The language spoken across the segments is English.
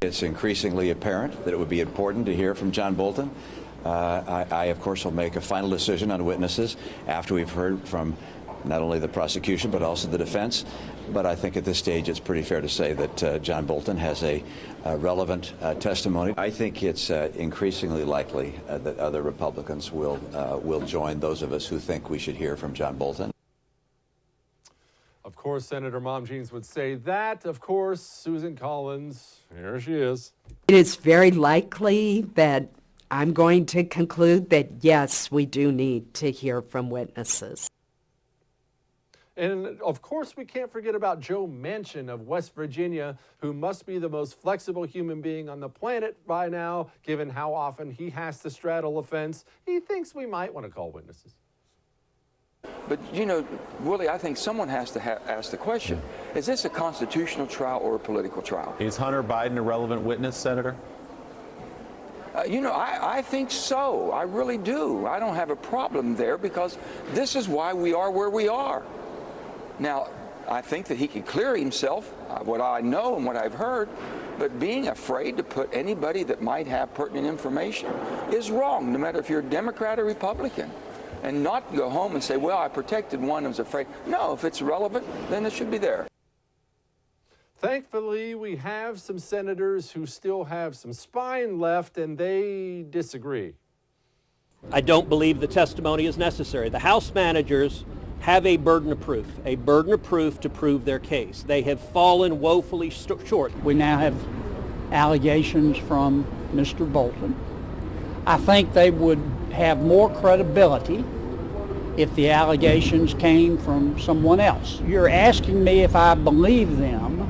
It's increasingly apparent that it would be important to hear from John Bolton. I, of course, will make a final decision on witnesses after we've heard from not only the prosecution but also the defense. But I think at this stage it's pretty fair to say that John Bolton has a relevant testimony. I think it's increasingly likely that other Republicans will join those of us who think we should hear from John Bolton. Of course, Senator Mom Jeans would say that. Of course, Susan Collins, here she is. It is very likely that I'm going to conclude that, yes, we do need to hear from witnesses. And, of course, we can't forget about Joe Manchin of West Virginia, who must be the most flexible human being on the planet by now, given how often he has to straddle a fence. He thinks we might want to call witnesses. But, you know, Willie, I think someone has to ask the question, is this a constitutional trial or a political trial? Is Hunter Biden a relevant witness, Senator? You know, I think so. I really do. I don't have a problem there because this is why we are where we are. Now, I think that he could clear himself, what I know and what I've heard, but being afraid to put anybody that might have pertinent information is wrong, no matter if you're a Democrat or Republican. And not go home and say, well, I protected one and was afraid. No, if it's relevant, then it should be there. Thankfully, we have some senators who still have some spine left, and they disagree. I don't believe the testimony is necessary. The House managers have a burden of proof to prove their case. They have fallen woefully short. We now have allegations from Mr. Bolton. I think they would have more credibility if the allegations came from someone else. You're asking me if I believe them.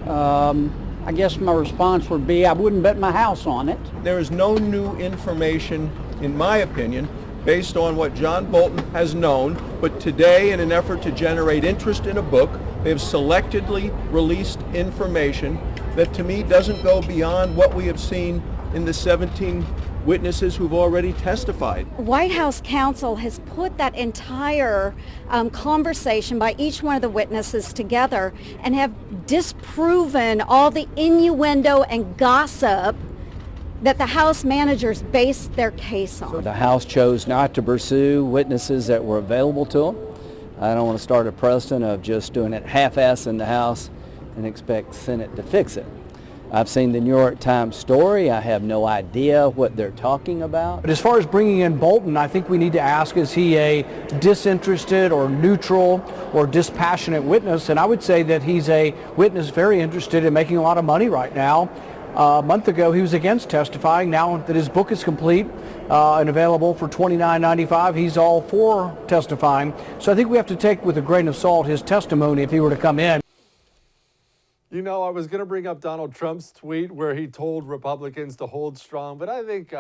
I guess my response would be I wouldn't bet my house on it. There is no new information, in my opinion, based on what John Bolton has known, but today, in an effort to generate interest in a book, they have selectively released information that to me doesn't go beyond what we have seen in the 17 witnesses who've already testified. White House counsel has put that entire conversation by each one of the witnesses together and have disproven all the innuendo and gossip that the House managers based their case on. The House chose not to pursue witnesses that were available to them. I don't want to start a precedent of just doing it half-ass in the House and expect the Senate to fix it. I've seen the New York Times story. I have no idea what they're talking about. But as far as bringing in Bolton, I think we need to ask, is he a disinterested or neutral or dispassionate witness? And I would say that he's a witness very interested in making a lot of money right now. A month ago, he was against testifying. Now that his book is complete and available for $29.95, he's all for testifying. So I think we have to take with a grain of salt his testimony if he were to come in. You know, I was going to bring up Donald Trump's tweet where he told Republicans to hold strong, but I think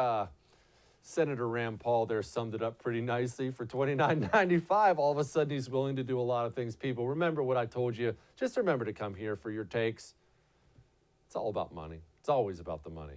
Senator Rand Paul there summed it up pretty nicely. For $29.95, all of a sudden he's willing to do a lot of things. People, remember what I told you. Just remember to come here for your takes. It's all about money. It's always about the money.